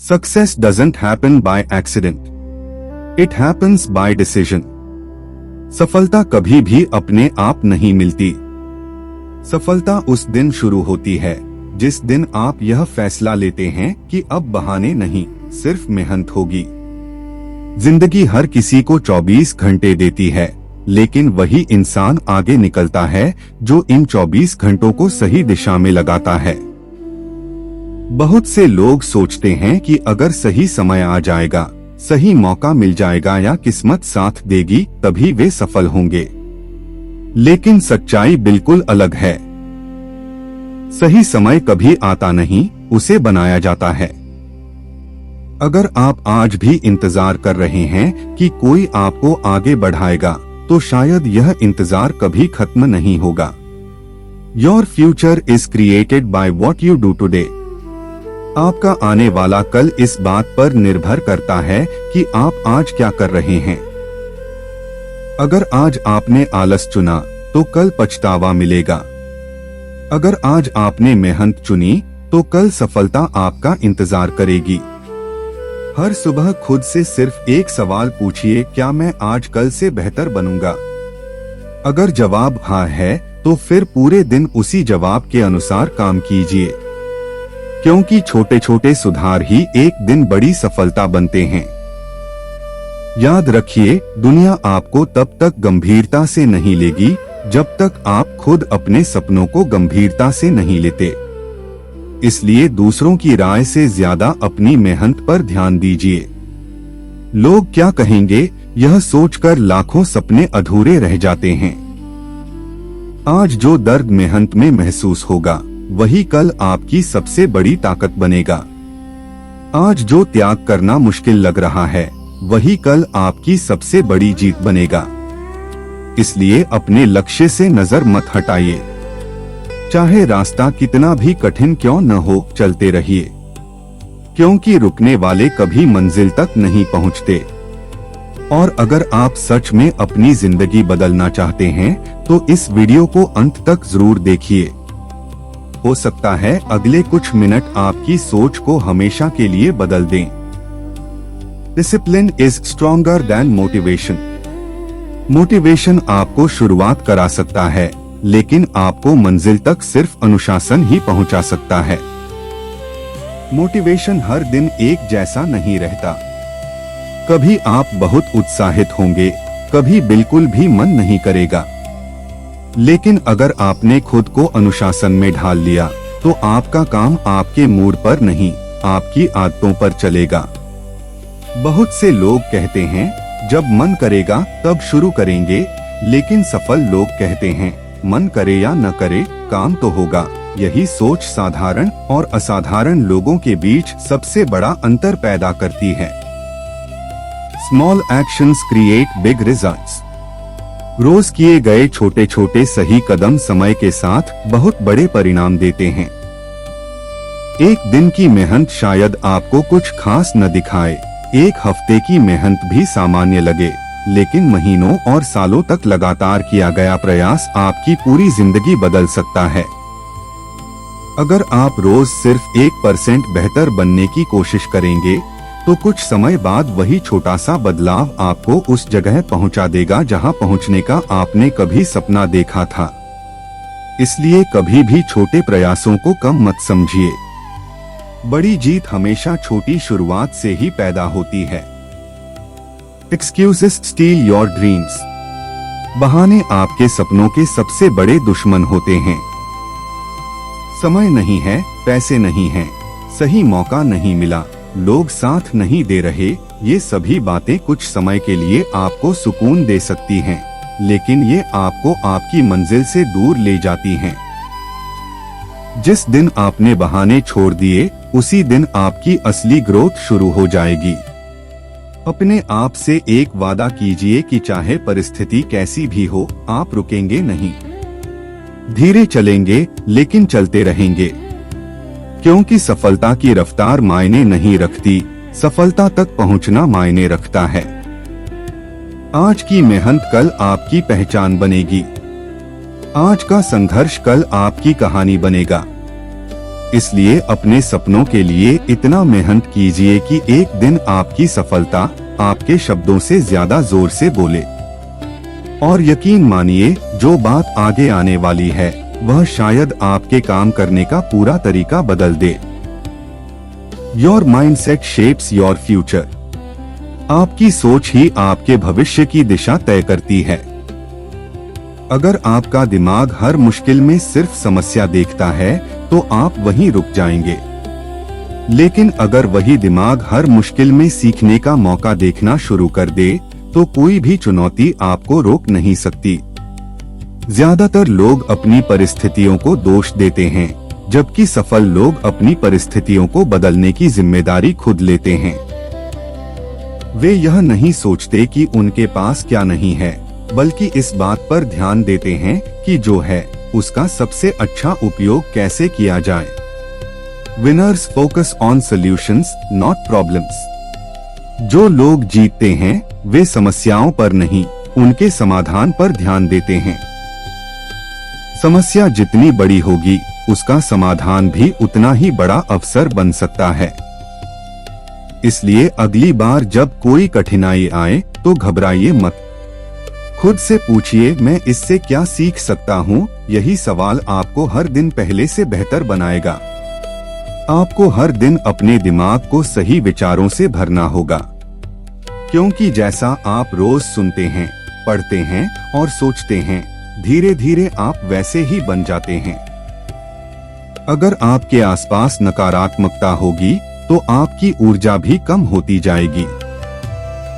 Success doesn't happen by accident. It happens by decision. सफलता कभी भी अपने आप नहीं मिलती। सफलता उस दिन शुरू होती है जिस दिन आप यह फैसला लेते हैं कि अब बहाने नहीं, सिर्फ मेहनत होगी। जिंदगी हर किसी को 24 घंटे देती है, लेकिन वही इंसान आगे निकलता है जो इन 24 घंटों को सही दिशा में लगाता है। बहुत से लोग सोचते हैं कि अगर सही समय आ जाएगा, सही मौका मिल जाएगा या किस्मत साथ देगी तभी वे सफल होंगे। लेकिन सच्चाई बिल्कुल अलग है। सही समय कभी आता नहीं, उसे बनाया जाता है। अगर आप आज भी इंतजार कर रहे हैं कि कोई आपको आगे बढ़ाएगा, तो शायद यह इंतजार कभी खत्म नहीं होगा। Your future is created by what you do today. आपका आने वाला कल इस बात पर निर्भर करता है कि आप आज क्या कर रहे हैं। अगर आज आपने आलस चुना तो कल पछतावा मिलेगा। अगर आज आपने मेहनत चुनी तो कल सफलता आपका इंतजार करेगी। हर सुबह खुद से सिर्फ एक सवाल पूछिए, क्या मैं आज कल से बेहतर बनूंगा? अगर जवाब हाँ है तो फिर पूरे दिन उसी जवाब के अनुसार काम कीजिए, क्योंकि छोटे छोटे सुधार ही एक दिन बड़ी सफलता बनते हैं। याद रखिए, दुनिया आपको तब तक गंभीरता से नहीं लेगी जब तक आप खुद अपने सपनों को गंभीरता से नहीं लेते। इसलिए दूसरों की राय से ज्यादा अपनी मेहनत पर ध्यान दीजिए। लोग क्या कहेंगे, यह सोचकर लाखों सपने अधूरे रह जाते हैं। आज जो दर्द मेहनत में महसूस होगा, वही कल आपकी सबसे बड़ी ताकत बनेगा। आज जो त्याग करना मुश्किल लग रहा है, वही कल आपकी सबसे बड़ी जीत बनेगा। इसलिए अपने लक्ष्य से नजर मत हटाइए। चाहे रास्ता कितना भी कठिन क्यों न हो, चलते रहिए, क्योंकि रुकने वाले कभी मंजिल तक नहीं पहुंचते। और अगर आप सच में अपनी जिंदगी बदलना चाहते हैं, तो इस वीडियो को अंत तक जरूर देखिए। हो सकता है अगले कुछ मिनट आपकी सोच को हमेशा के लिए बदल दें। Discipline is stronger than motivation. Motivation आपको शुरुआत करा सकता है, लेकिन आपको मंजिल तक सिर्फ अनुशासन ही पहुंचा सकता है। मोटिवेशन हर दिन एक जैसा नहीं रहता। कभी आप बहुत उत्साहित होंगे, कभी बिल्कुल भी मन नहीं करेगा। लेकिन अगर आपने खुद को अनुशासन में ढाल लिया, तो आपका काम आपके मूड पर नहीं, आपकी आदतों पर चलेगा। बहुत से लोग कहते हैं, जब मन करेगा तब शुरू करेंगे, लेकिन सफल लोग कहते हैं, मन करे या न करे, काम तो होगा। यही सोच साधारण और असाधारण लोगों के बीच सबसे बड़ा अंतर पैदा करती है। Small actions create big results. रोज किए गए छोटे छोटे सही कदम समय के साथ बहुत बड़े परिणाम देते हैं। एक दिन की मेहनत शायद आपको कुछ खास न दिखाए, एक हफ्ते की मेहनत भी सामान्य लगे, लेकिन महीनों और सालों तक लगातार किया गया प्रयास आपकी पूरी जिंदगी बदल सकता है। अगर आप रोज सिर्फ 1% बेहतर बनने की कोशिश करेंगे, तो कुछ समय बाद वही छोटा सा बदलाव आपको उस जगह पहुंचा देगा जहां पहुंचने का आपने कभी सपना देखा था। इसलिए कभी भी छोटे प्रयासों को कम मत समझिए। बड़ी जीत हमेशा छोटी शुरुआत से ही पैदा होती है। Excuses steel your dreams. बहाने आपके सपनों के सबसे बड़े दुश्मन होते हैं। समय नहीं है, पैसे नहीं हैं, सही मौका नहीं मिला, लोग साथ नहीं दे रहे, ये सभी बातें कुछ समय के लिए आपको सुकून दे सकती हैं, लेकिन ये आपको आपकी मंजिल से दूर ले जाती हैं। जिस दिन आपने बहाने छोड़ दिए, उसी दिन आपकी असली ग्रोथ शुरू हो जाएगी। अपने आप से एक वादा कीजिए कि चाहे परिस्थिति कैसी भी हो, आप रुकेंगे नहीं। धीरे चलेंगे, लेकिन चलते रहेंगे, क्योंकि सफलता की रफ्तार मायने नहीं रखती, सफलता तक पहुंचना मायने रखता है। आज की मेहनत कल आपकी पहचान बनेगी। आज का संघर्ष कल आपकी कहानी बनेगा। इसलिए अपने सपनों के लिए इतना मेहनत कीजिए कि एक दिन आपकी सफलता आपके शब्दों से ज्यादा जोर से बोले। और यकीन मानिए, जो बात आगे आने वाली है वह शायद आपके काम करने का पूरा तरीका बदल दे। Your mindset shapes your future. आपकी सोच ही आपके भविष्य की दिशा तय करती है। अगर आपका दिमाग हर मुश्किल में सिर्फ समस्या देखता है तो आप वहीं रुक जाएंगे। लेकिन अगर वही दिमाग हर मुश्किल में सीखने का मौका देखना शुरू कर दे तो कोई भी चुनौती आपको रोक नहीं सकती। ज्यादातर लोग अपनी परिस्थितियों को दोष देते हैं, जबकि सफल लोग अपनी परिस्थितियों को बदलने की जिम्मेदारी खुद लेते हैं। वे यह नहीं सोचते कि उनके पास क्या नहीं है, बल्कि इस बात पर ध्यान देते हैं कि जो है उसका सबसे अच्छा उपयोग कैसे किया जाए। Winners focus on solutions not problems. जो लोग जीतते हैं वे समस्याओं पर नहीं, उनके समाधान पर ध्यान देते हैं। समस्या जितनी बड़ी होगी उसका समाधान भी उतना ही बड़ा अवसर बन सकता है। इसलिए अगली बार जब कोई कठिनाई आए तो घबराइए मत। खुद से पूछिए, मैं इससे क्या सीख सकता हूँ? यही सवाल आपको हर दिन पहले से बेहतर बनाएगा। आपको हर दिन अपने दिमाग को सही विचारों से भरना होगा, क्योंकि जैसा आप रोज सुनते हैं, पढ़ते हैं और सोचते हैं, धीरे धीरे आप वैसे ही बन जाते हैं। अगर आपके आसपास नकारात्मकता होगी तो आपकी ऊर्जा भी कम होती जाएगी।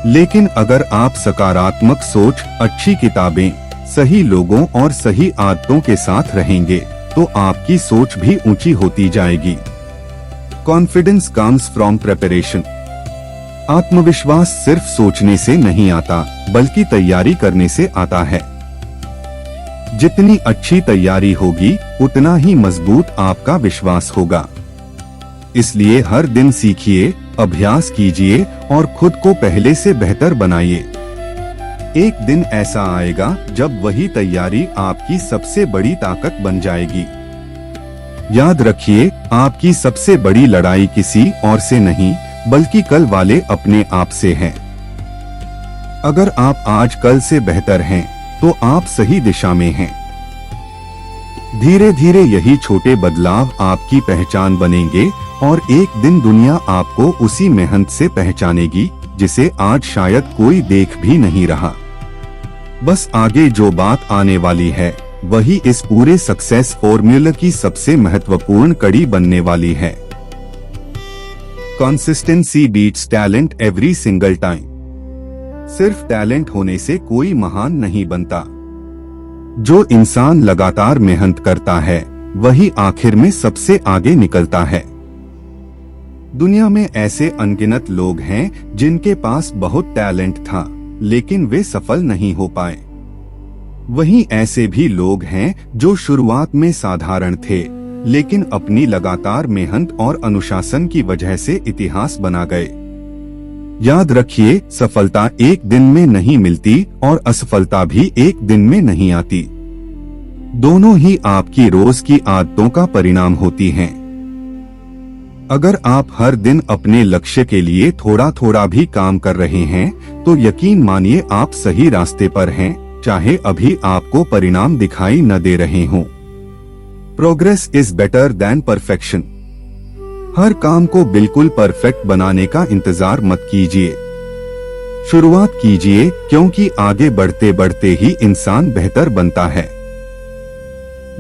लेकिन अगर आप सकारात्मक सोच, अच्छी किताबें, सही लोगों और सही आदतों के साथ रहेंगे तो आपकी सोच भी ऊंची होती जाएगी। Confidence comes from preparation. आत्मविश्वास सिर्फ सोचने से नहीं आता, बल्कि तैयारी करने से आता है। जितनी अच्छी तैयारी होगी उतना ही मजबूत आपका विश्वास होगा। इसलिए हर दिन सीखिए, अभ्यास कीजिए और खुद को पहले से बेहतर बनाइए। एक दिन ऐसा आएगा जब वही तैयारी आपकी सबसे बड़ी ताकत बन जाएगी। याद रखिए, आपकी सबसे बड़ी लड़ाई किसी और से नहीं बल्कि कल वाले अपने आप से है। अगर आप आज कल से बेहतर हैं तो आप सही दिशा में हैं। धीरे धीरे यही छोटे बदलाव आपकी पहचान बनेंगे और एक दिन दुनिया आपको उसी मेहनत से पहचानेगी जिसे आज शायद कोई देख भी नहीं रहा। बस आगे जो बात आने वाली है वही इस पूरे सक्सेस फॉर्मूला की सबसे महत्वपूर्ण कड़ी बनने वाली है। Consistency beats talent every single time. सिर्फ टैलेंट होने से कोई महान नहीं बनता। जो इंसान लगातार मेहनत करता है वही आखिर में सबसे आगे निकलता है। दुनिया में ऐसे अनगिनत लोग हैं जिनके पास बहुत टैलेंट था लेकिन वे सफल नहीं हो पाए। वहीं ऐसे भी लोग हैं जो शुरुआत में साधारण थे लेकिन अपनी लगातार मेहनत और अनुशासन की वजह से इतिहास बना गए। याद रखिए, सफलता एक दिन में नहीं मिलती और असफलता भी एक दिन में नहीं आती। दोनों ही आपकी रोज की आदतों का परिणाम होती हैं। अगर आप हर दिन अपने लक्ष्य के लिए थोड़ा थोड़ा भी काम कर रहे हैं तो यकीन मानिए आप सही रास्ते पर हैं, चाहे अभी आपको परिणाम दिखाई न दे रहे हों। Progress is better than perfection. हर काम को बिल्कुल परफेक्ट बनाने का इंतजार मत कीजिए। शुरुआत कीजिए, क्योंकि आगे बढ़ते बढ़ते ही इंसान बेहतर बनता है।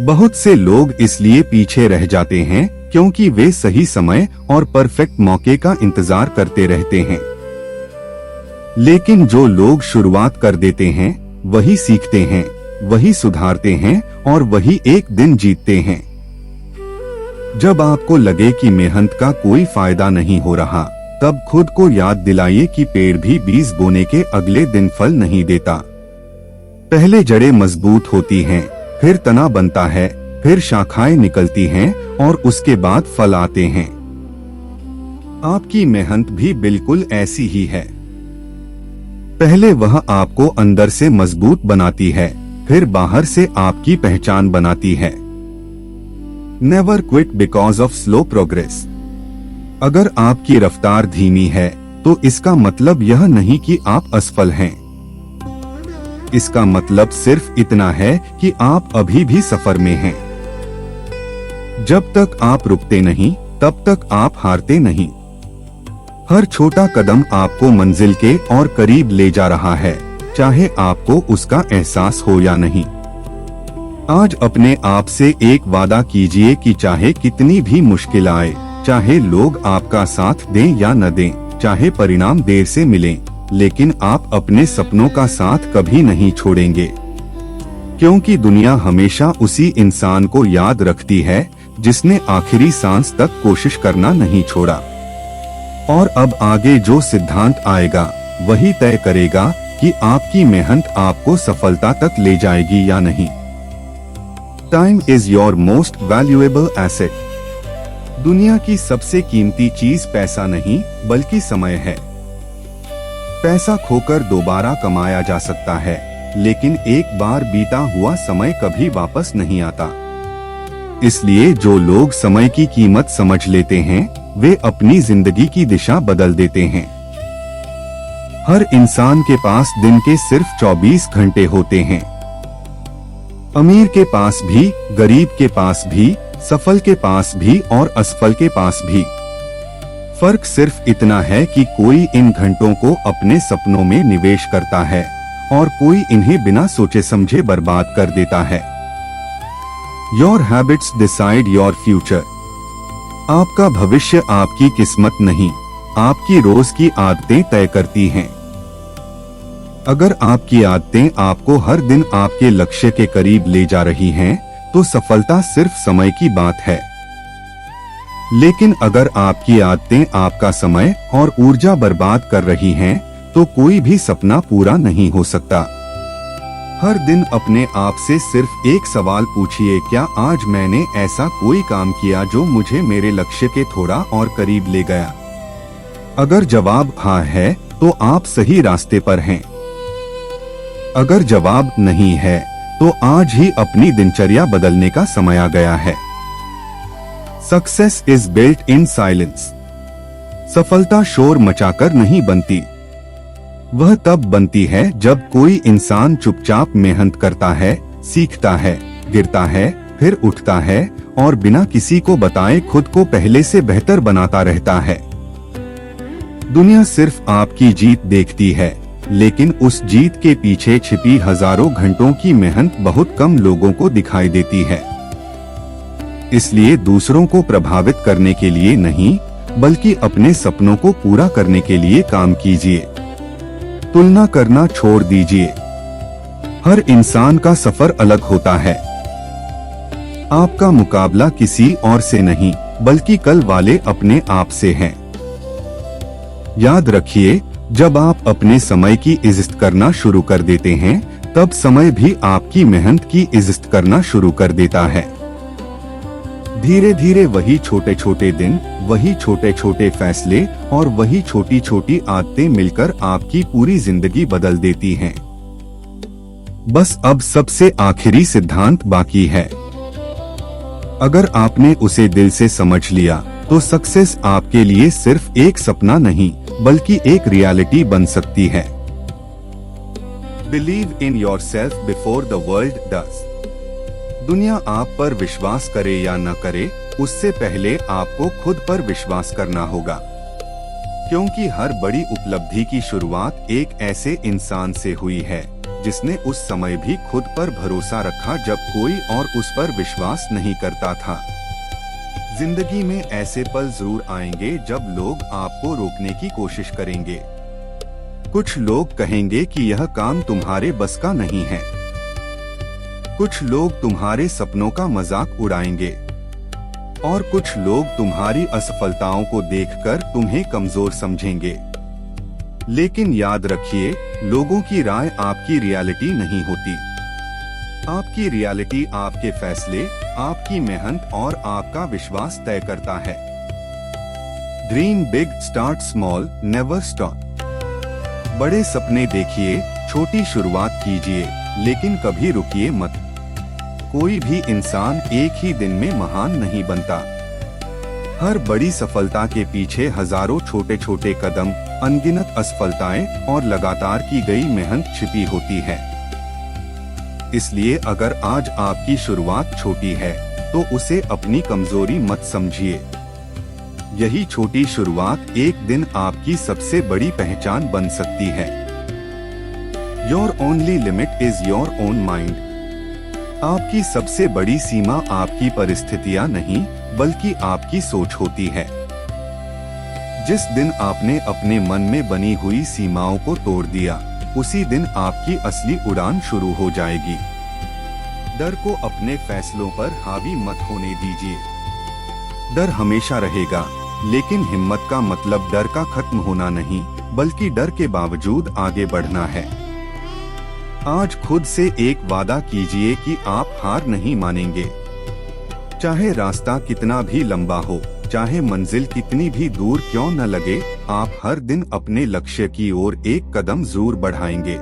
बहुत से लोग इसलिए पीछे रह जाते हैं क्योंकि वे सही समय और परफेक्ट मौके का इंतजार करते रहते हैं। लेकिन जो लोग शुरुआत कर देते हैं वही सीखते हैं, वही सुधारते हैं और वही एक दिन जीतते हैं। जब आपको लगे कि मेहनत का कोई फायदा नहीं हो रहा, तब खुद को याद दिलाइए कि पेड़ भी बीज बोने के अगले दिन फल नहीं देता। पहले जड़ें मजबूत होती हैं, फिर तना बनता है, फिर शाखाएं निकलती हैं और उसके बाद फल आते हैं। आपकी मेहनत भी बिल्कुल ऐसी ही है। पहले वह आपको अंदर से मजबूत बनाती है, फिर बाहर से आपकी पहचान बनाती है। Never quit because of slow progress. अगर आपकी रफ्तार धीमी है तो इसका मतलब यह नहीं कि आप असफल हैं। इसका मतलब सिर्फ इतना है कि आप अभी भी सफर में हैं। जब तक आप रुकते नहीं तब तक आप हारते नहीं। हर छोटा कदम आपको मंजिल के और करीब ले जा रहा है, चाहे आपको उसका एहसास हो या नहीं। आज अपने आप से एक वादा कीजिए कि चाहे कितनी भी मुश्किल आए, चाहे लोग आपका साथ दें या न दें, चाहे परिणाम देर से मिलें, लेकिन आप अपने सपनों का साथ कभी नहीं छोड़ेंगे। क्योंकि दुनिया हमेशा उसी इंसान को याद रखती है जिसने आखिरी सांस तक कोशिश करना नहीं छोड़ा। और अब आगे जो सिद्धांत आएगा वही तय करेगा कि आपकी मेहनत आपको सफलता तक ले जाएगी या नहीं। Time is your most valuable asset. दुनिया की सबसे कीमती चीज पैसा नहीं बल्कि समय है। पैसा खोकर दोबारा कमाया जा सकता है, लेकिन एक बार बीता हुआ समय कभी वापस नहीं आता। इसलिए जो लोग समय की कीमत समझ लेते हैं वे अपनी जिंदगी की दिशा बदल देते हैं। हर इंसान के पास दिन के सिर्फ 24 घंटे होते हैं। अमीर के पास भी, गरीब के पास भी, सफल के पास भी और असफल के पास भी। फर्क सिर्फ इतना है कि कोई इन घंटों को अपने सपनों में निवेश करता है और कोई इन्हें बिना सोचे समझे बर्बाद कर देता है। Your habits decide your future. आपका भविष्य आपकी किस्मत नहीं, आपकी रोज की आदतें तय करती हैं। अगर आपकी आदतें आपको हर दिन आपके लक्ष्य के करीब ले जा रही हैं, तो सफलता सिर्फ समय की बात है। लेकिन अगर आपकी आदतें आपका समय और ऊर्जा बर्बाद कर रही हैं, तो कोई भी सपना पूरा नहीं हो सकता। हर दिन अपने आप से सिर्फ एक सवाल पूछिए, क्या आज मैंने ऐसा कोई काम किया जो मुझे मेरे लक्ष्य के थोड़ा और करीब ले गया? अगर जवाब हाँ है, तो आप सही रास्ते पर हैं। अगर जवाब नहीं है, तो आज ही अपनी दिनचर्या बदलने का समय आ गया है। Success is built in silence. सफलता शोर मचाकर नहीं बनती। वह तब बनती है जब कोई इंसान चुपचाप मेहनत करता है, सीखता है, गिरता है, फिर उठता है और बिना किसी को बताए खुद को पहले से बेहतर बनाता रहता है। दुनिया सिर्फ आपकी जीत देखती है, लेकिन उस जीत के पीछे छिपी हजारों घंटों की मेहनत बहुत कम लोगों को दिखाई देती है। इसलिए दूसरों को प्रभावित करने के लिए नहीं, बल्कि अपने सपनों को पूरा करने के लिए काम कीजिए। तुलना करना छोड़ दीजिए। हर इंसान का सफर अलग होता है। आपका मुकाबला किसी और से नहीं, बल्कि कल वाले अपने आप से है। याद रखिए, जब आप अपने समय की इज्जत करना शुरू कर देते हैं, तब समय भी आपकी मेहनत की इज्जत करना शुरू कर देता है। धीरे धीरे वही छोटे छोटे दिन, वही छोटे छोटे फैसले और वही छोटी छोटी आदतें मिलकर आपकी पूरी जिंदगी बदल देती हैं। बस अब सबसे आखिरी सिद्धांत बाकी है। अगर आपने उसे दिल से समझ लिया, तो सक्सेस आपके लिए सिर्फ एक सपना नहीं, बल्कि एक रियलिटी बन सकती है। Believe in yourself before the world does. दुनिया आप पर विश्वास करे या न करे, उससे पहले आपको खुद पर विश्वास करना होगा। क्योंकि हर बड़ी उपलब्धि की शुरुआत एक ऐसे इंसान से हुई है जिसने उस समय भी खुद पर भरोसा रखा जब कोई और उस पर विश्वास नहीं करता था। जिंदगी में ऐसे पल जरूर आएंगे जब लोग आपको रोकने की कोशिश करेंगे। कुछ लोग कहेंगे कि यह काम तुम्हारे बस का नहीं है। कुछ लोग तुम्हारे सपनों का मजाक उड़ाएंगे और कुछ लोग तुम्हारी असफलताओं को देखकर तुम्हें कमजोर समझेंगे। लेकिन याद रखिए, लोगों की राय आपकी रियलिटी नहीं होती। आपकी रियलिटी आपके फैसले, आपकी मेहनत और आपका विश्वास तय करता है। Dream big, start small, never stop. बड़े सपने देखिए, छोटी शुरुआत कीजिए, लेकिन कभी रुकिए मत। कोई भी इंसान एक ही दिन में महान नहीं बनता। हर बड़ी सफलता के पीछे हजारों छोटे छोटे कदम, अनगिनत असफलताएं और लगातार की गई मेहनत छिपी होती है। इसलिए अगर आज आपकी शुरुआत छोटी है तो उसे अपनी कमजोरी मत समझिए। यही छोटी शुरुआत एक दिन आपकी सबसे बड़ी पहचान बन सकती है। Your only limit is your own mind. आपकी सबसे बड़ी सीमा आपकी परिस्थितियां नहीं बल्कि आपकी सोच होती है। जिस दिन आपने अपने मन में बनी हुई सीमाओं को तोड़ दिया, उसी दिन आपकी असली उड़ान शुरू हो जाएगी। डर को अपने फैसलों पर हावी मत होने दीजिए। डर हमेशा रहेगा, लेकिन हिम्मत का मतलब डर का खत्म होना नहीं, बल्कि डर के बावजूद आगे बढ़ना है। आज खुद से एक वादा कीजिए कि आप हार नहीं मानेंगे। चाहे रास्ता कितना भी लंबा हो, चाहे मंजिल कितनी भी दूर क्यों न लगे, आप हर दिन अपने लक्ष्य की ओर एक कदम जरूर बढ़ाएंगे।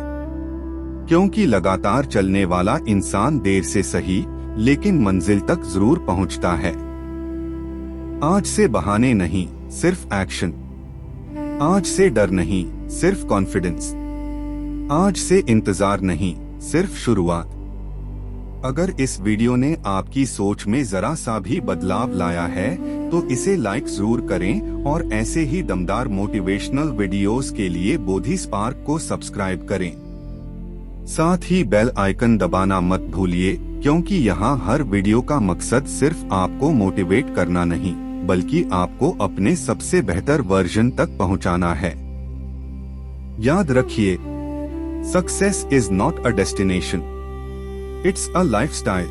क्योंकि लगातार चलने वाला इंसान देर से सही, लेकिन मंजिल तक जरूर पहुंचता है। आज से बहाने नहीं, सिर्फ एक्शन। आज से डर नहीं, सिर्फ कॉन्फिडेंस। आज से इंतजार नहीं, सिर्फ शुरुआत। अगर इस वीडियो ने आपकी सोच में जरा सा भी बदलाव लाया है तो इसे लाइक जरूर करें और ऐसे ही दमदार मोटिवेशनल वीडियोस के लिए बोधि स्पार्क को सब्सक्राइब करें। साथ ही बेल आइकन दबाना मत भूलिए, क्योंकि यहाँ हर वीडियो का मकसद सिर्फ आपको मोटिवेट करना नहीं, बल्कि आपको अपने सबसे बेहतर वर्जन तक पहुँचाना है। याद रखिए, success is not a destination, it's a lifestyle.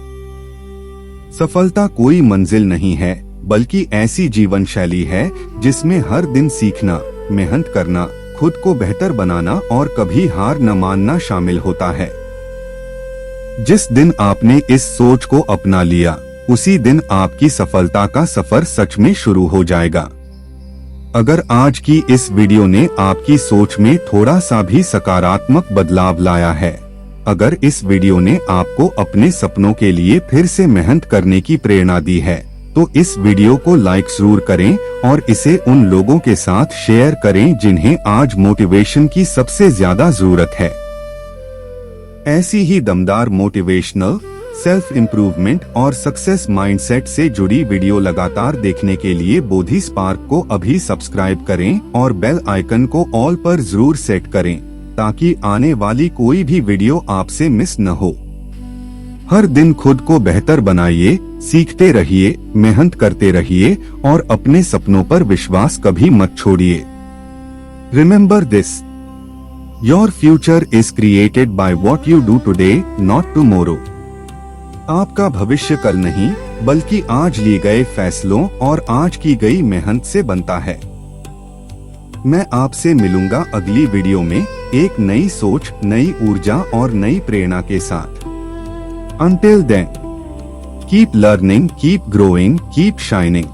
सफलता कोई मंजिल नहीं है, बल्कि ऐसी जीवन शैली है जिसमें हर दिन सीखना, मेहनत करना, खुद को बेहतर बनाना और कभी हार न मानना शामिल होता है। जिस दिन आपने इस सोच को अपना लिया, उसी दिन आपकी सफलता का सफर सच में शुरू हो जाएगा। अगर आज की इस वीडियो ने आपकी सोच में थोड़ा सा भी सकारात्मक बदलाव लाया है, अगर इस वीडियो ने आपको अपने सपनों के लिए फिर से मेहनत करने की प्रेरणा दी है, तो इस वीडियो को लाइक जरूर करें और इसे उन लोगों के साथ शेयर करें जिन्हें आज मोटिवेशन की सबसे ज्यादा जरूरत है। ऐसी ही दमदार मोटिवेशनल, सेल्फ इम्प्रूवमेंट और सक्सेस माइंडसेट से जुड़ी वीडियो लगातार देखने के लिए बोधि स्पार्क को अभी सब्सक्राइब करें और बेल आइकन को ऑल पर जरूर सेट करें, ताकि आने वाली कोई भी वीडियो आपसे मिस न हो। हर दिन खुद को बेहतर बनाइए, सीखते रहिए, मेहनत करते रहिए और अपने सपनों पर विश्वास कभी मत छोड़िए। Remember this, your future is created by what you do today, not tomorrow. आपका भविष्य कल नहीं, बल्कि आज लिए गए फैसलों और आज की गई मेहनत से बनता है। मैं आपसे मिलूंगा अगली वीडियो में एक नई सोच, नई ऊर्जा और नई प्रेरणा के साथ। Until then, keep learning, keep growing, keep shining.